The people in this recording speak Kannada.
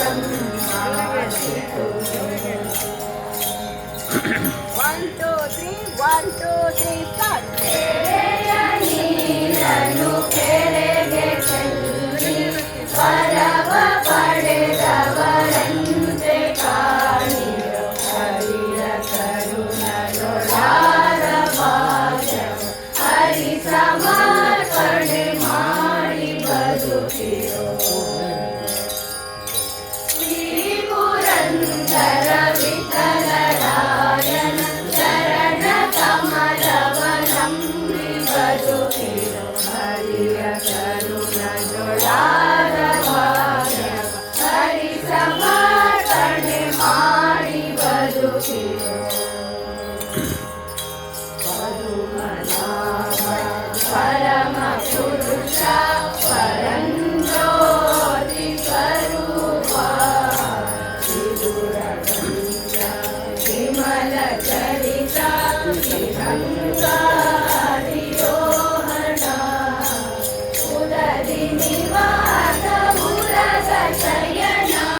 1, 2, 3, 1, 2, 3, start. ನೀರನ್ನು ಕೆರೆಗೆ ಚೆಲ್ಲಿ ವರವ ಪಡೆದವರಂತೆ ಕಾಣಿರೋ ಹರಿಯ ಕರುಣರೊಳಾದ ಭಾಗ್ಯವು ಹರಿ ಸಮರ್ಪಣೆ ಮಾಡಿ ಬದುಕಿರೋ ಶ್ರೀ ಪುರಂದರ